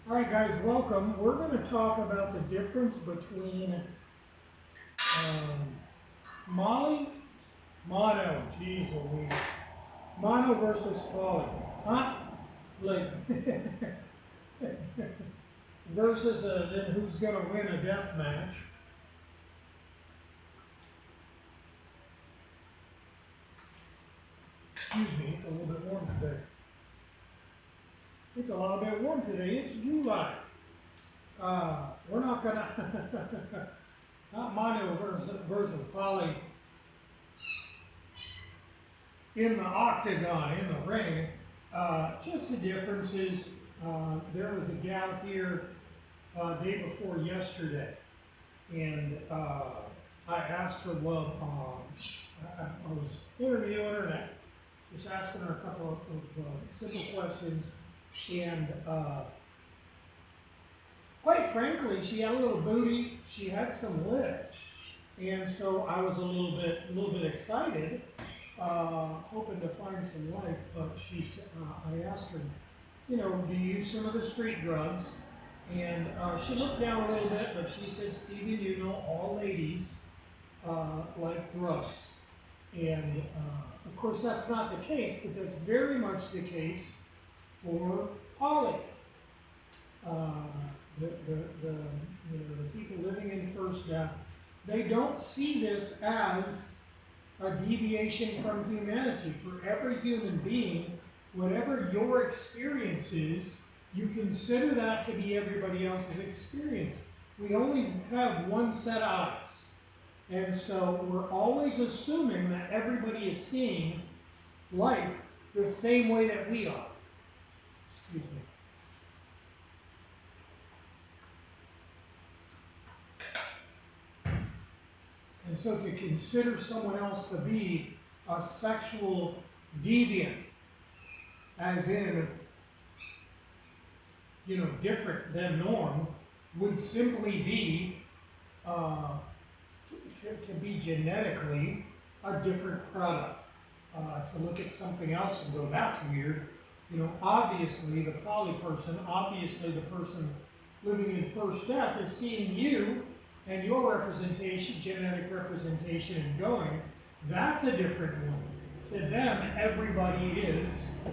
All right, guys, welcome. We're going to talk about the difference between Molly, geez Louise, mono versus poly, huh? Like, versus as in who's going to win a death match. Excuse me, it's a little bit warm today. It's a little bit warm today. It's July. We're not going to, not mono versus poly in the octagon, in the ring. Just the differences. There was a gal here day before yesterday, and I asked her, I was interviewing her, and I just asking her a couple of simple questions, and quite frankly, she had a little booty, she had some lips, and so I was a little bit excited, hoping to find some life. But I asked her, do you use some of the street drugs? And she looked down a little bit, but she said, Stephen, all ladies like drugs. And of course, that's not the case, but that's very much the case for poly. The people living in first death, they don't see this as a deviation from humanity. For every human being, whatever your experience is, you consider that to be everybody else's experience. We only have one set of eyes. And so we're always assuming that everybody is seeing life the same way that we are. Excuse me. And so to consider someone else to be a sexual deviant, as in, different than norm, would simply be to be genetically a different product. To look at something else and go, that's weird. Obviously the poly person, obviously the person living in first death is seeing you and your representation, genetic representation, and going, that's a different one. To them, everybody is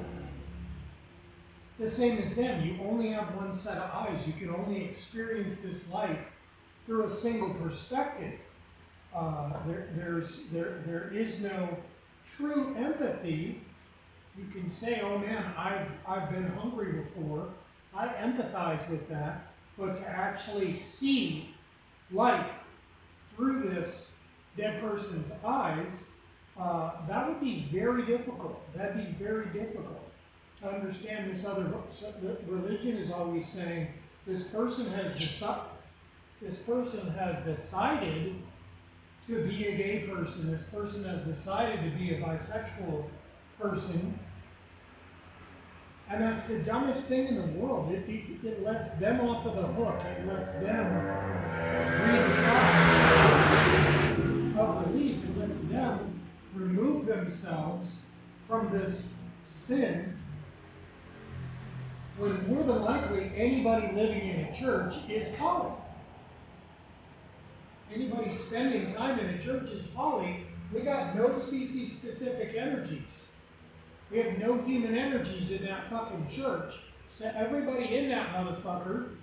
the same as them. You only have one set of eyes. You can only experience this life through a single perspective. There is no true empathy. You can say, oh man, I've been hungry before. I empathize with that. But to actually see life through this dead person's eyes, that would be very difficult. That'd be very difficult to understand this other. So the religion is always saying this person has decided to be a gay person. This person has decided to be a bisexual person. And that's the dumbest thing in the world. It lets them off of the hook. It lets them breathe a sigh of relief. It lets them remove themselves from this sin, when more than likely anybody living in a church is poly. Anybody spending time in a church is poly. We got no species-specific energies. We have no human energies in that fucking church. So everybody in that motherfucker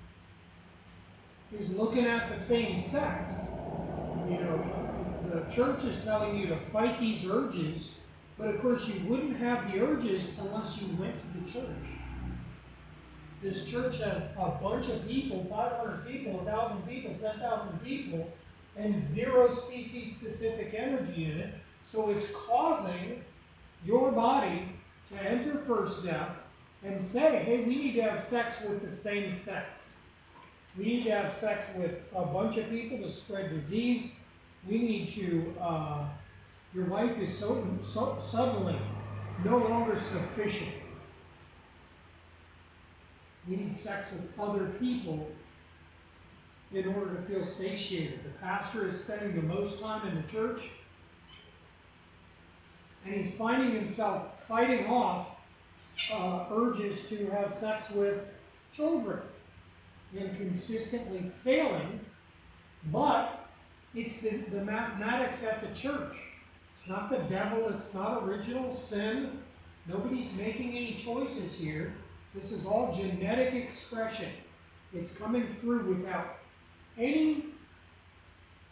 is looking at the same sex. The church is telling you to fight these urges, but of course you wouldn't have the urges unless you went to the church. This church has a bunch of people, 500 people, 1,000 people, 10,000 people, and zero species-specific energy in it. So it's causing your body to enter first death and say, hey, we need to have sex with the same sex. We need to have sex with a bunch of people to spread disease. We need to, your wife is so suddenly no longer sufficient. We need sex with other people in order to feel satiated. The pastor is spending the most time in the church, and he's finding himself fighting off urges to have sex with children. and consistently failing, but it's the mathematics at the church. It's not the devil, it's not original sin. Nobody's making any choices here. This is all genetic expression. It's coming through without any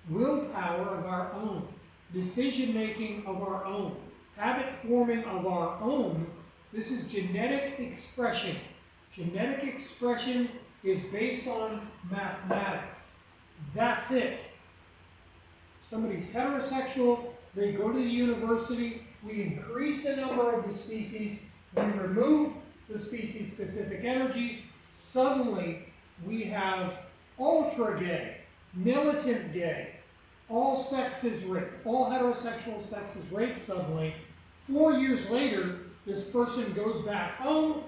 willpower of our own, decision making of our own, habit forming of our own. This is genetic expression. Genetic expression is based on mathematics. That's it. Somebody's heterosexual, they go to the university, we increase the number of the species, we remove the species-specific energies, suddenly we have ultra-gay, militant gay, all sex is raped, all heterosexual sex is raped suddenly. 4 years later, this person goes back home,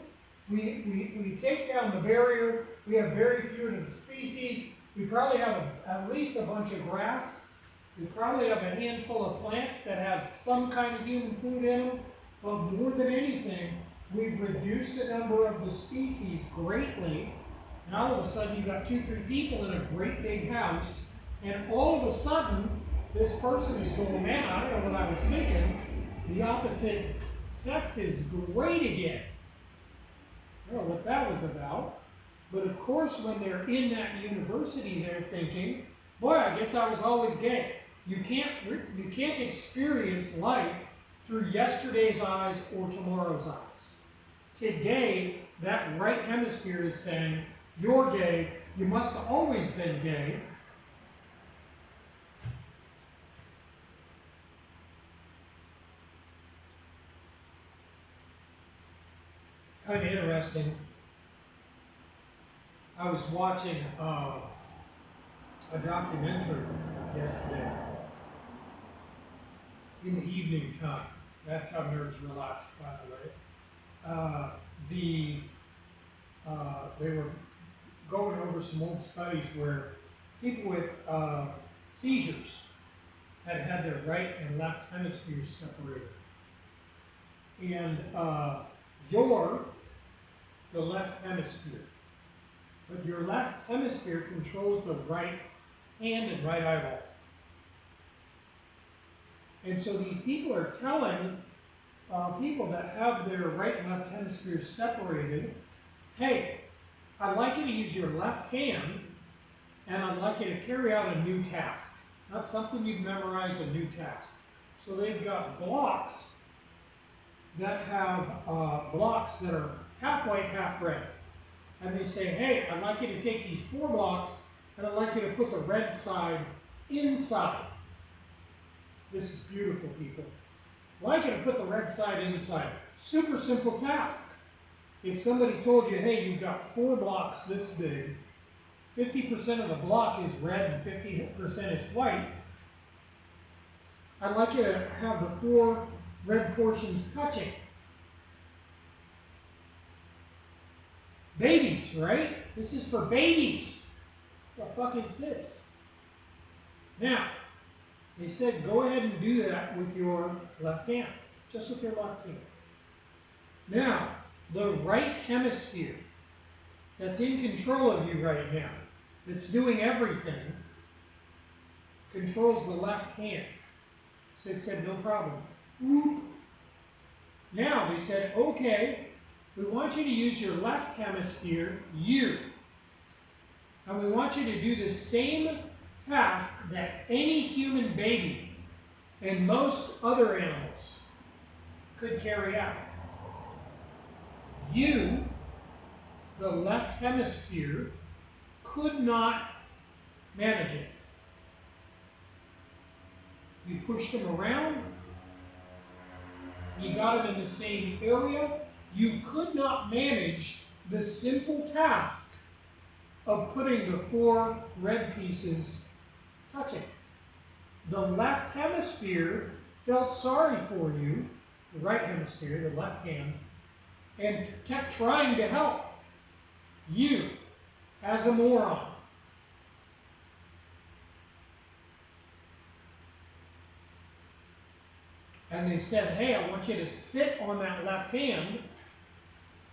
we take down the barrier, we have very few of the species, we probably have at least a bunch of grass, we probably have a handful of plants that have some kind of human food in them, but more than anything, we've reduced the number of the species greatly. And all of a sudden, you've got 2-3 people in a great big house, and all of a sudden, this person is going, man, I don't know what I was thinking. The opposite sex is great again. I don't know what that was about. But of course, when they're in that university, they're thinking, boy, I guess I was always gay. You can't experience life through yesterday's eyes or tomorrow's eyes. Today, that right hemisphere is saying, you're gay, you must have always been gay. Kind of interesting. I was watching a documentary yesterday in the evening time. That's how nerds relax, by the way. They were going over some old studies where people with seizures had their right and left hemispheres separated. And you're the left hemisphere. But your left hemisphere controls the right hand and right eyeball. And so these people are telling people that have their right and left hemispheres separated, hey, I'd like you to use your left hand, and I'd like you to carry out a new task. Not something you've memorized, a new task. So they've got blocks that have blocks that are half white, half red. And they say, hey, I'd like you to take these 4 blocks, and I'd like you to put the red side inside. This is beautiful, people. I'd like you to put the red side inside. Super simple task. If somebody told you, hey, you've got 4 blocks this big, 50% of the block is red and 50% is white, I'd like you to have the 4 red portions touching. Babies, right? This is for babies. What the fuck is this? Now, they said go ahead and do that with your left hand. Just with your left hand. Now, the right hemisphere that's in control of you right now, that's doing everything, controls the left hand. So it said, no problem. Now, they said, okay, we want you to use your left hemisphere, you. And we want you to do the same task that any human baby and most other animals could carry out. You, the left hemisphere, could not manage it. You pushed them around, you got them in the same area, you could not manage the simple task of putting the 4 red pieces touching. The left hemisphere felt sorry for you, the right hemisphere, the left hand, and kept trying to help you as a moron. And they said, hey, I want you to sit on that left hand.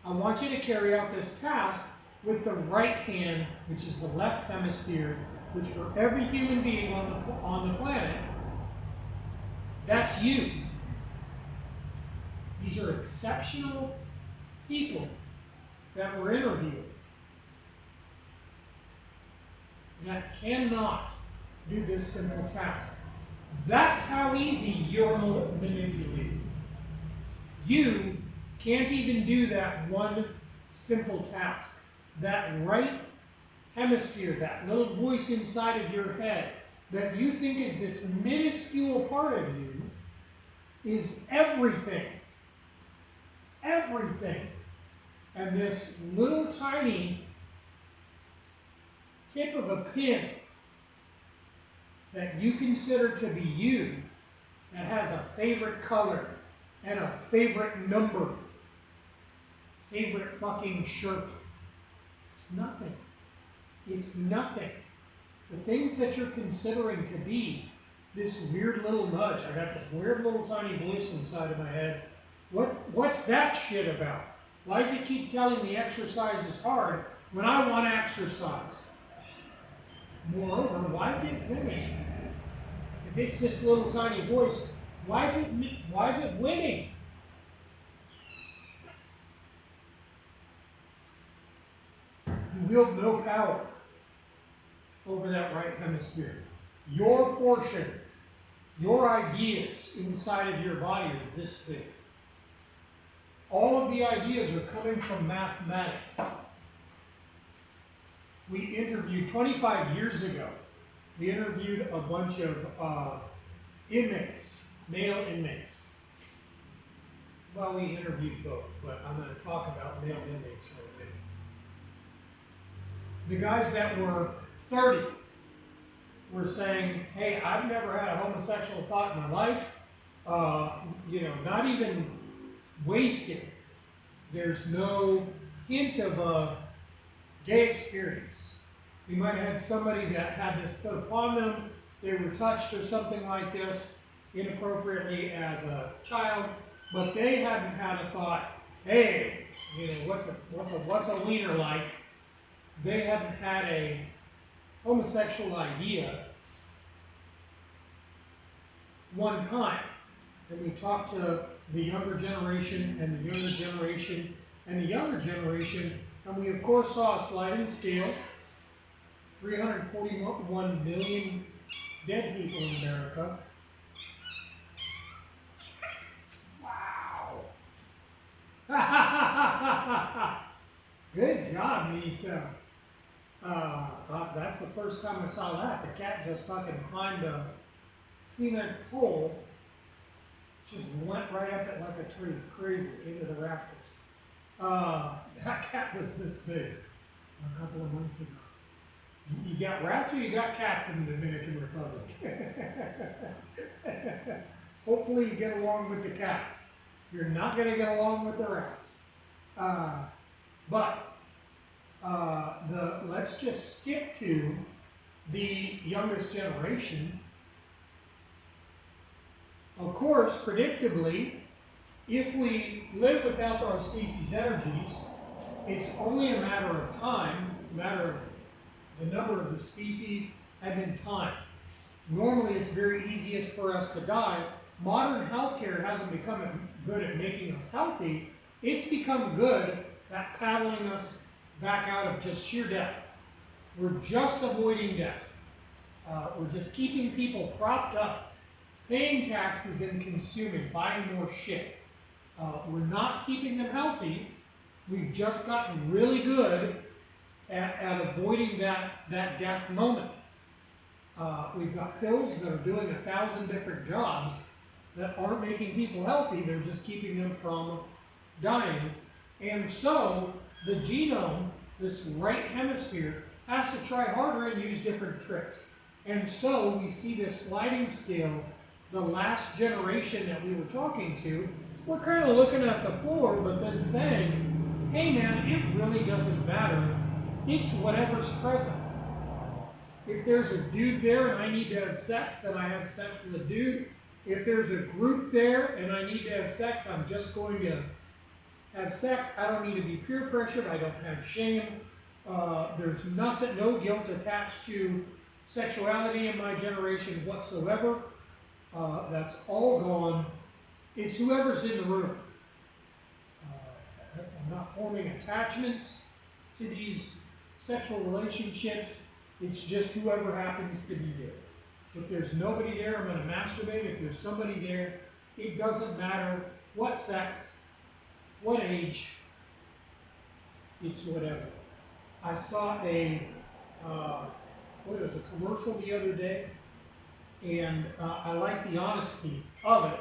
I want you to carry out this task, with the right hand, which is the left hemisphere, which for every human being on the planet, that's you. These are exceptional people that were interviewed that cannot do this simple task. That's how easy you're manipulated. You can't even do that one simple task. That right hemisphere, that little voice inside of your head that you think is this minuscule part of you, is everything. Everything. And this little tiny tip of a pin that you consider to be you, that has a favorite color and a favorite number, favorite fucking shirt. It's nothing. It's nothing. The things that you're considering to be this weird little nudge. I got this weird little tiny voice inside of my head. What's that shit about? Why does it keep telling me exercise is hard when I want to exercise? Moreover, why is it winning? If it's this little tiny voice, why is it winning? You wield no power over that right hemisphere. Your portion, your ideas inside of your body are this big. All of the ideas are coming from mathematics. We interviewed 25 years ago. We interviewed a bunch of inmates, male inmates. Well, we interviewed both, but I'm going to talk about male inmates right now. The guys that were 30 were saying, hey, I've never had a homosexual thought in my life. Not even wasted. There's no hint of a gay experience. We might have had somebody that had this put upon them. They were touched or something like this inappropriately as a child, but they hadn't had a thought, hey, what's a wiener like? They hadn't had a homosexual idea one time. And we talked to the younger generation and the younger generation and the younger generation, and we of course saw a sliding scale. 341 million dead people in America. Wow. Good job, Nisa. That's the first time I saw that. The cat just fucking climbed a cement pole, just went right up it like a tree, crazy, into the rafters. That cat was this big a couple of months ago. You got rats or you got cats in the Dominican Republic? Hopefully you get along with the cats. You're not going to get along with the rats. Let's just skip to the youngest generation. Of course, predictably, if we live without our species energies, it's only a matter of time, the number of the species, and then time. Normally, it's very easiest for us to die. Modern healthcare hasn't become good at making us healthy. It's become good at paddling us back out of just sheer death. We're just avoiding death. We're just keeping people propped up, paying taxes and consuming, buying more shit. We're not keeping them healthy. We've just gotten really good at avoiding that death moment. We've got pills that are doing 1,000 different jobs that aren't making people healthy. They're just keeping them from dying. And so the genome, this right hemisphere, has to try harder and use different tricks. And so we see this sliding scale. The last generation that we were talking to, we're kind of looking at the floor, but then saying, hey man, it really doesn't matter. It's whatever's present. If there's a dude there and I need to have sex, then I have sex with a dude. If there's a group there and I need to have sex, I'm just going to have sex. I don't need to be peer pressured. I don't have shame. There's nothing, no guilt attached to sexuality in my generation whatsoever. That's all gone. It's whoever's in the room. I'm not forming attachments to these sexual relationships. It's just whoever happens to be there. If there's nobody there, I'm going to masturbate. If there's somebody there, it doesn't matter what sex, what age, it's whatever. I saw a commercial the other day, and I like the honesty of it.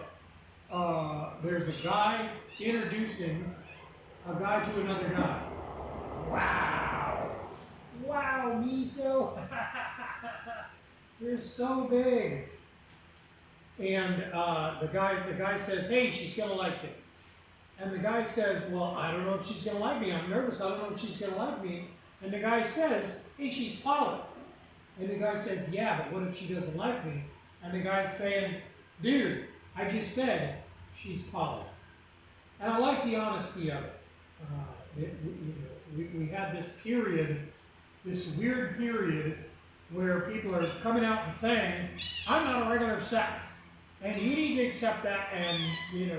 There's a guy introducing a guy to another guy. Wow! Wow, Miso! You're so big. And the guy says, hey, she's gonna like it. And the guy says, well, I don't know if she's gonna like me. I'm nervous. I don't know if she's gonna like me. And the guy says, hey, she's poly. And the guy says, yeah, but what if she doesn't like me? And the guy's saying, dude, I just said she's poly. And I like the honesty of it. We had this period, this weird period, where people are coming out and saying, I'm not a regular sex, and you need to accept that, and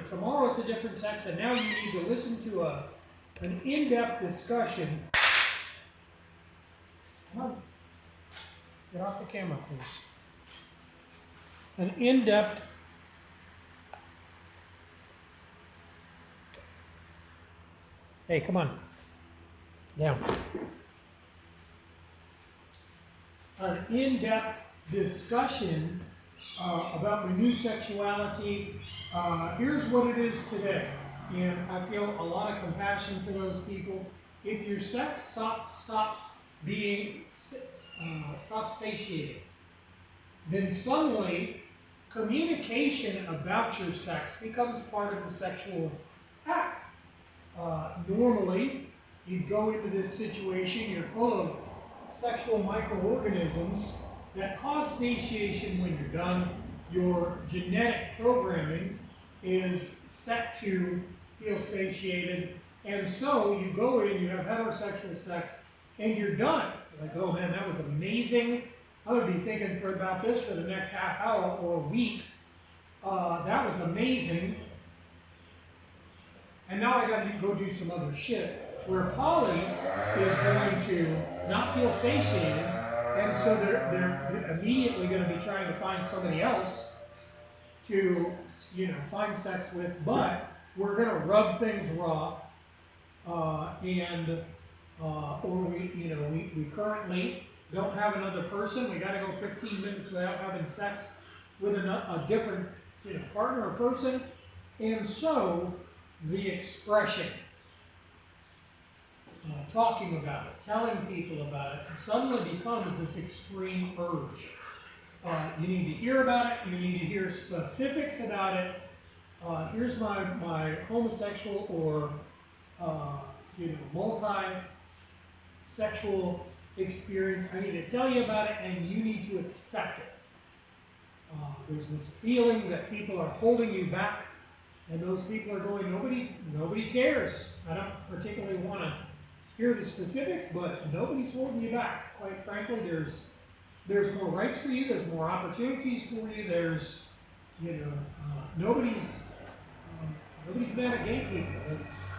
tomorrow it's a different sex, and now you need to listen to an in-depth discussion. Come on, get off the camera, please. An in-depth Hey, come on. Down. An in-depth discussion about my new sexuality. Here's what it is today. And I feel a lot of compassion for those people. If your sex stops satiating, then suddenly communication about your sex becomes part of the sexual act. Normally, you go into this situation, you're full of sexual microorganisms that cause satiation when you're done. Your genetic programming is set to feel satiated, and so you go in, you have heterosexual sex, and you're done. Like, oh man, that was amazing. I'm going to be thinking about this for the next half hour or a week. That was amazing. And now I got to go do some other shit. Where poly is going to not feel satiated, and so they're immediately going to be trying to find somebody else to, find sex with. But we're going to rub things raw, or we currently don't have another person. We got to go 15 minutes without having sex with a different, partner or person, and so the expression, talking about it, telling people about it, suddenly becomes this extreme urge. You need to hear about it. You need to hear specifics about it. Here's my homosexual or multi-sexual experience. I need to tell you about it, and you need to accept it. There's this feeling that people are holding you back. And those people are going, nobody cares. I don't particularly want to hear the specifics, but nobody's holding you back. Quite frankly, there's more rights for you. There's more opportunities for you. There's, nobody's mad at gay people. It's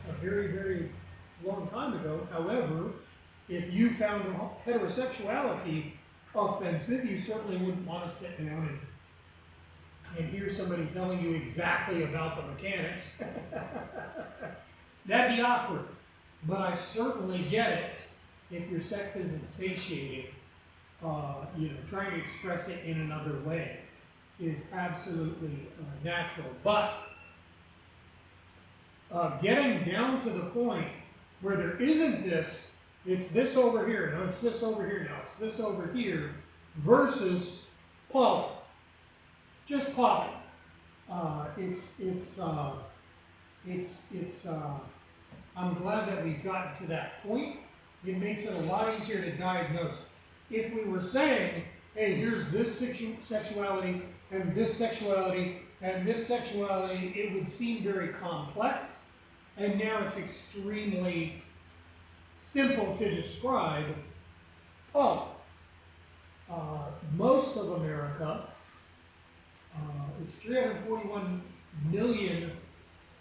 a very, very long time ago. However, if you found heterosexuality offensive, you certainly wouldn't want to sit down and hear somebody telling you exactly about the mechanics. That'd be awkward. But I certainly get it if your sex isn't satiating. Trying to express it in another way is absolutely natural. But getting down to the point where there isn't this, it's this over here, no, it's this over here, no, it's this over here, versus poly. Just poly. I'm glad that we've gotten to that point. It makes it a lot easier to diagnose. If we were saying, hey, here's this sexuality, and this sexuality, and this sexuality, it would seem very complex. And now it's extremely simple to describe poly. Most of America, it's 341 million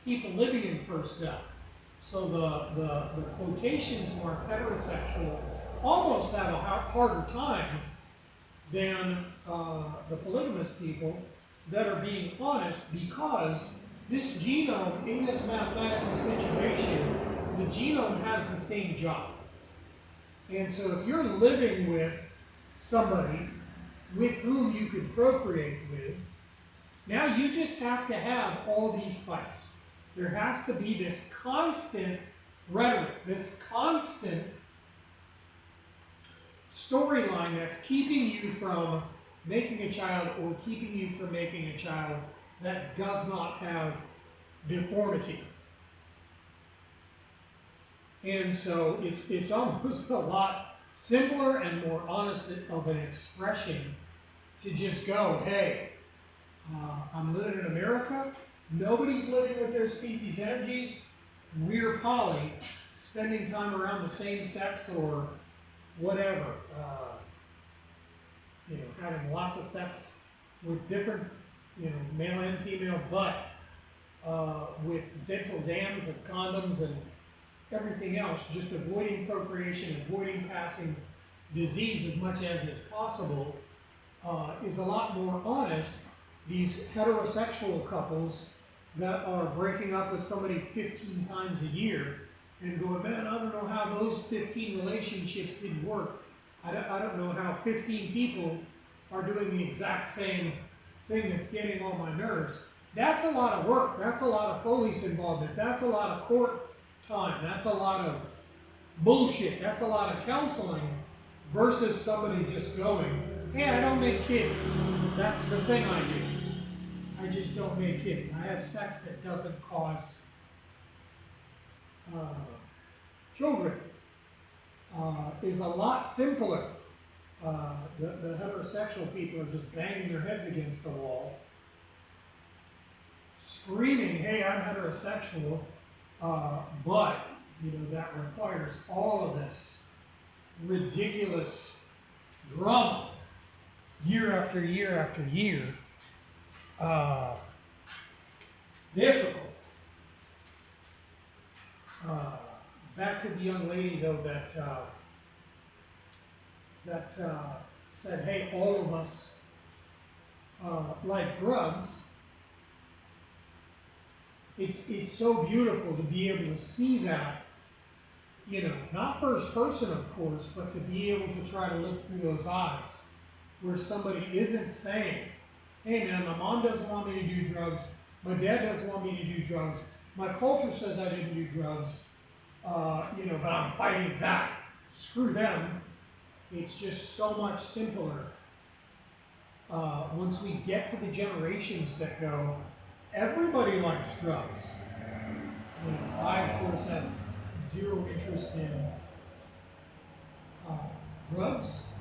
people living in First Death. So the quotations mark heterosexual almost have a harder time than the polygamous people that are being honest, because this genome, in this mathematical situation, the genome has the same job. And so if you're living with somebody with whom you could procreate with, now you just have to have all these fights. There has to be this constant rhetoric, this constant storyline that's keeping you from making a child or keeping you from making a child that does not have deformity. And so it's almost a lot simpler and more honest of an expression to just go, hey, I'm living in America, nobody's living with their species energies, we're poly, spending time around the same sex or whatever, having lots of sex with different, male and female, but with dental dams and condoms and everything else, just avoiding procreation, avoiding passing disease as much as is possible, is a lot more honest. These heterosexual couples that are breaking up with somebody 15 times a year and going, man, I don't know how those 15 relationships didn't work. I don't know how 15 people are doing the exact same thing that's getting on my nerves. That's a lot of work. That's a lot of police involvement. That's a lot of court time. That's a lot of bullshit. That's a lot of counseling versus somebody just going, hey, I don't make kids. That's the thing I do. I just don't make kids. I have sex that doesn't cause children. Is a lot simpler. The heterosexual people are just banging their heads against the wall, screaming, hey, I'm heterosexual, but that requires all of this ridiculous drama year after year after year. Difficult. Back to the young lady though that said, hey, all of us like drugs. It's so beautiful to be able to see that, not first person of course, but to be able to try to look through those eyes where somebody isn't saying, hey man, my mom doesn't want me to do drugs, my dad doesn't want me to do drugs, my culture says I didn't do drugs, but I'm fighting that. Screw them. It's just so much simpler. Once we get to the generations that go, everybody likes drugs. I, of course, have zero interest in drugs.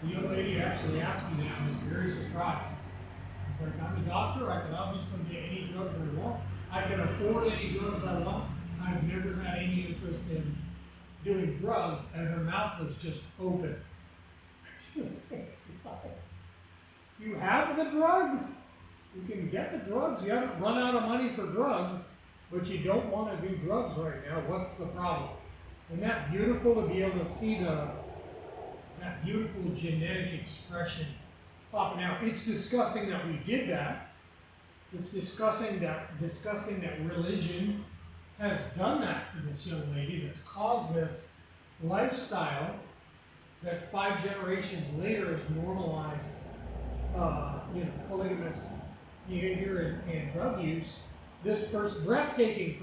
The young lady actually asked me that. I was very surprised. It's like, I'm a doctor. I can obviously get any drugs I want. I can afford any drugs I want. I've never had any interest in doing drugs, and her mouth was just open. She was like, you have the drugs? You can get the drugs. You haven't run out of money for drugs, but you don't want to do drugs right now. What's the problem? Isn't that beautiful to be able to see that beautiful genetic expression popping out? It's disgusting that we did that. It's disgusting that religion has done that to this young lady, that's caused this lifestyle that 5 generations later is normalized, polygamous behavior and drug use. This person, breathtaking,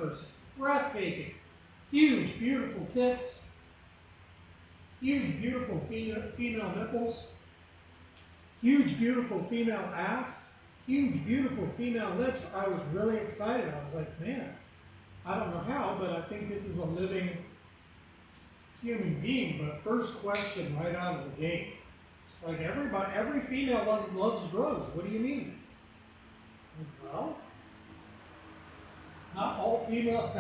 huge, beautiful tits, huge, beautiful female nipples, huge, beautiful female ass, huge, beautiful female lips. I was really excited. I was like, man, I don't know how, but I think this is a living human being. But first question right out of the gate, it's like every female loves drugs. What do you mean? Well, not all female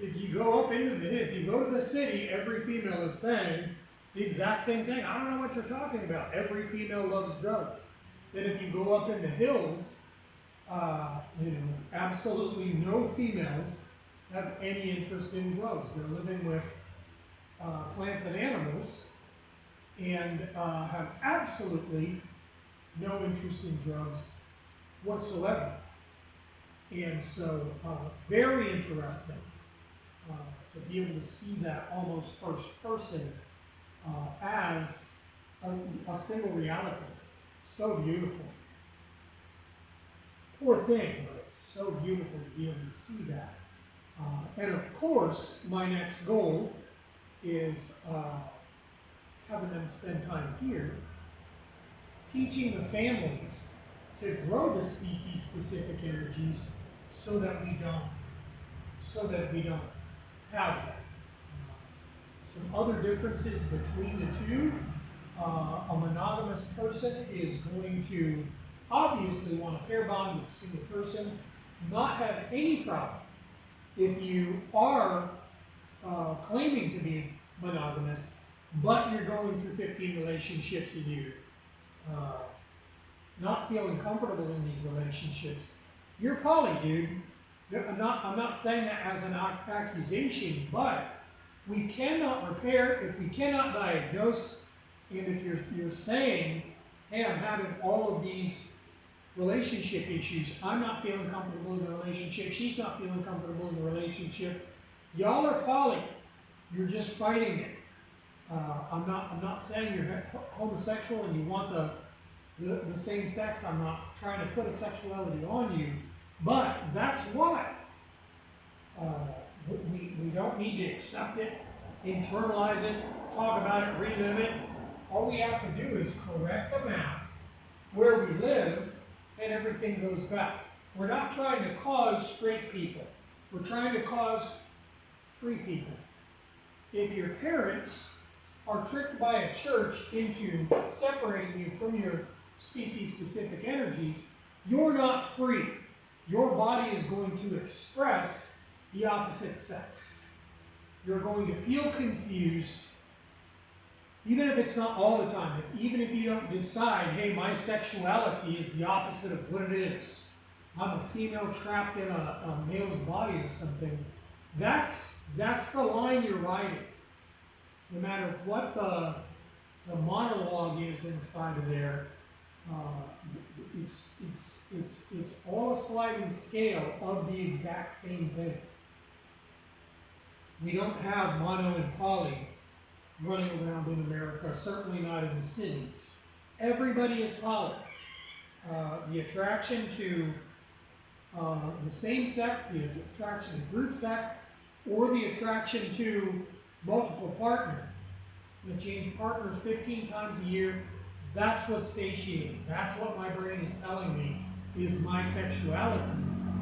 if you go up into if you go to the city, every female is saying the exact same thing. I don't know what you're talking about. Every female loves drugs. Then if you go up in the hills, absolutely no females have any interest in drugs. They're living with plants and animals and have absolutely no interest in drugs whatsoever. And so, very interesting to be able to see that almost first person as a single reality. So beautiful. Poor thing, but so beautiful to be able to see that. And of course, my next goal is having them spend time here, teaching the families to grow the species-specific energies so that we don't have that. Some other differences between the two. A monogamous person is going to obviously want a pair bond with a single person, not have any problem. If you are claiming to be monogamous, but you're going through 15 relationships a year, not feeling comfortable in these relationships, you're poly, dude. I'm not saying that as an accusation, but we cannot repair if we cannot diagnose. And if you're saying, hey, I'm having all of these relationship issues, I'm not feeling comfortable in the relationship, she's not feeling comfortable in the relationship, y'all are poly. You're just fighting it. I'm not saying you're homosexual and you want the same sex. I'm not trying to put a sexuality on you, but that's why we don't need to accept it, internalize it, talk about it, relive it. All we have to do is correct the math where we live, and everything goes back. We're not trying to cause straight people. We're trying to cause free people. If your parents are tricked by a church into separating you from your species-specific energies, you're not free. Your body is going to express the opposite sex. You're going to feel confused, even if it's not all the time. Even if you don't decide, hey, my sexuality is the opposite of what it is. I'm a female trapped in a male's body or something. That's the line you're riding. No matter what the monologue is inside of there, it's all a sliding scale of the exact same thing. We don't have mono and poly running around in America, certainly not in the cities. Everybody is poly. The attraction to the same sex, the attraction to group sex, or the attraction to multiple partner. I'm going to change partners 15 times a year. That's what's satiating. That's what my brain is telling me is my sexuality.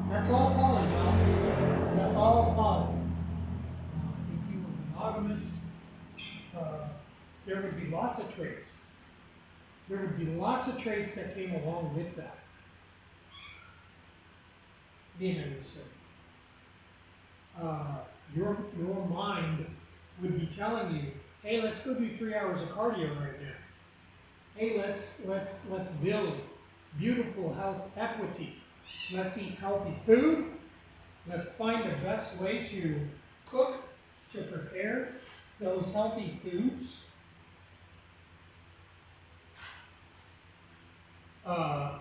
That's all poly, y'all. That's all poly. If you were monogamous, there would be lots of traits. There would be lots of traits that came along with that. Being your mind would be telling you, hey, let's go do 3 hours of cardio right now. Hey, let's build beautiful health equity. Let's eat healthy food. Let's find the best way to cook, to prepare those healthy foods.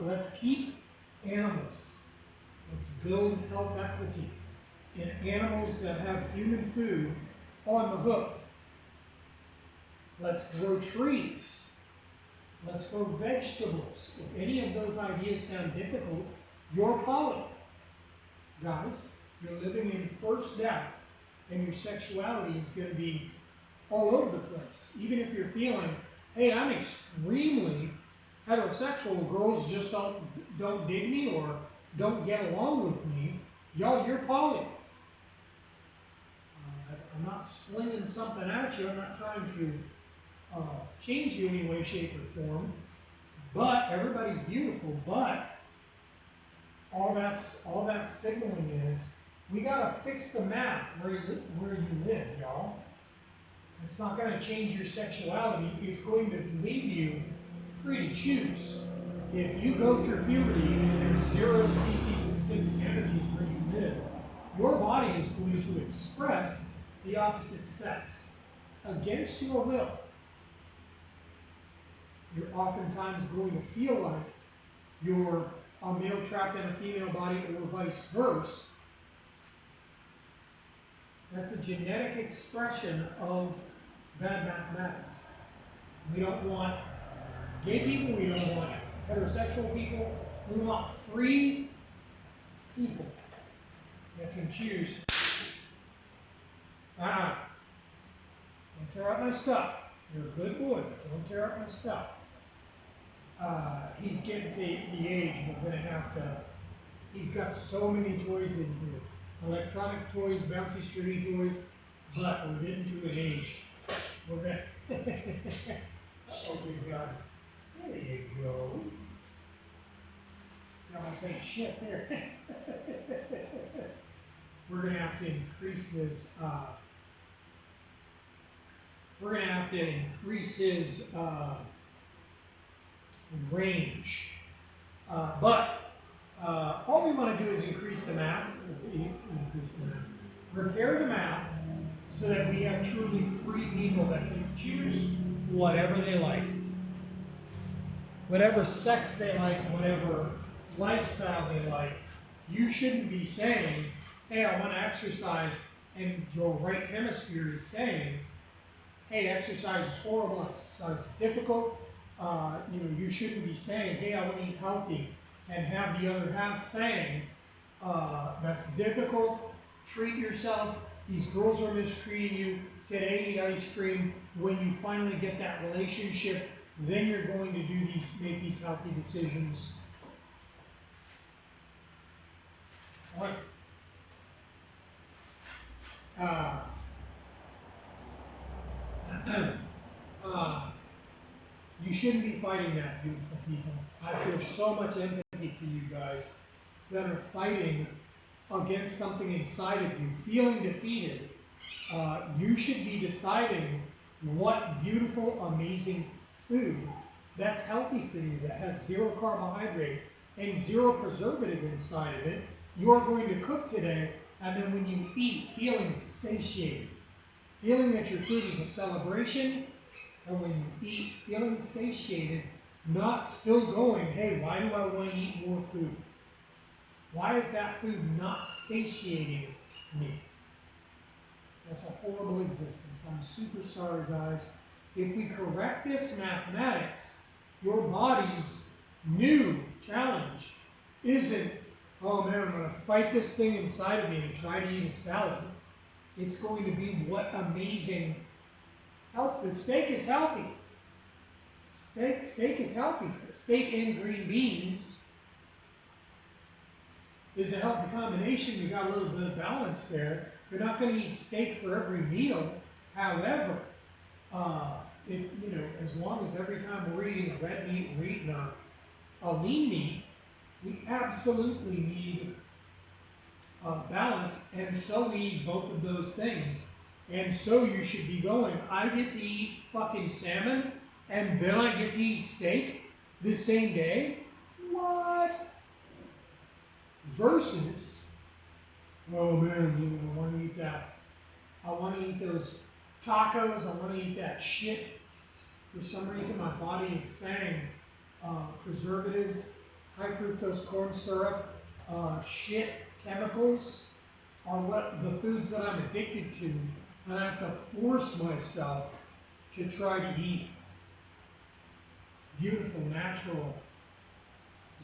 Let's keep animals. Let's build health equity in animals that have human food on the hoof. Let's grow trees. Let's grow vegetables. If any of those ideas sound difficult, you're poly. Guys, you're living in first death, and your sexuality is going to be all over the place. Even if you're feeling, hey, I'm extremely heterosexual, girls just don't dig me or don't get along with me, y'all, you're poly. I'm not slinging something at you. I'm not trying to change you in any way, shape, or form. But everybody's beautiful. But all that's signaling is We gotta fix the math where you live, y'all. It's not gonna change your sexuality. It's going to leave you free to choose. If you go through puberty and there's zero species-specific energies where you live, your body is going to express the opposite sex against your will. You're oftentimes going to feel like you're a male trapped in a female body or vice versa. That's a genetic expression of bad mathematics. We don't want gay people, we don't want heterosexual people, we want free people that can choose. Don't tear up my stuff. You're a good boy, but don't tear up my stuff. He's getting to the age we're going to have to. He's got so many toys in here, electronic toys, bouncy streety toys, but we're getting to an age. We're going to. Oh, good God. There you go. I almost ain't shit there. We're going to have to increase his. We're going to have to increase his range. But all we want to do is increase the math, repair the math, so that we have truly free people that can choose whatever they like, whatever sex they like, whatever lifestyle they like. You shouldn't be saying, hey, I want to exercise, and your right hemisphere is saying, hey, exercise is horrible, exercise is difficult. You shouldn't be saying, hey, I want to eat healthy, and have the other half saying, that's difficult, treat yourself, these girls are mistreating you, today eat ice cream. When you finally get that relationship, then you're going to make these healthy decisions. What? You shouldn't be fighting that, beautiful people. I feel so much empathy for you guys that are fighting against something inside of you, feeling defeated. You should be deciding what beautiful, amazing food that's healthy for you, that has zero carbohydrate and zero preservative inside of it, you're going to cook today, and then when you eat, feeling satiated, feeling that your food is a celebration. And when you eat, feeling satiated, not still going, hey, why do I want to eat more food? Why is that food not satiating me? That's a horrible existence. I'm super sorry, guys. If we correct this mathematics, your body's new challenge isn't, oh man, I'm going to fight this thing inside of me and try to eat a salad. It's going to be what amazing health food. Steak is healthy. Steak is healthy. Steak and green beans is a healthy combination. You got a little bit of balance there. You're not going to eat steak for every meal. However, if as long as every time we're eating a red meat, we're eating a lean meat, we absolutely need balance, and so we need both of those things. And so you should be going, I get to eat fucking salmon, and then I get to eat steak the same day? What? Versus, oh man, I want to eat that. I want to eat those tacos. I want to eat that shit. For some reason, my body is saying preservatives, high fructose corn syrup, shit, chemicals are what the foods that I'm addicted to. And I have to force myself to try to eat beautiful, natural,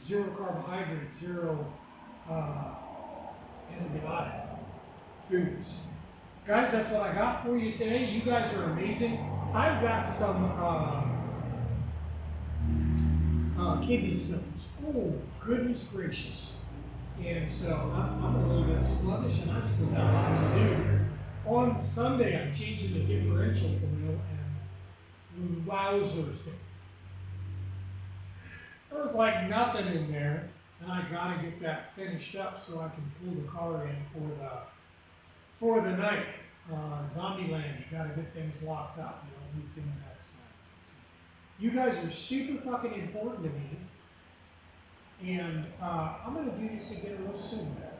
zero carbohydrate, zero antibiotic foods. Guys, that's what I got for you today. You guys are amazing. I've got some kidney stones. Oh, goodness gracious. And so I'm a little bit sluggish, and I still got a lot to do. On Sunday, I'm changing the differential oil, and wowzers, there was like nothing in there. and I gotta get that finished up so I can pull the car in for the night. Zombieland, you gotta get things locked up. You don't leave things outside. You guys are super fucking important to me, and I'm gonna do this again real soon, guys.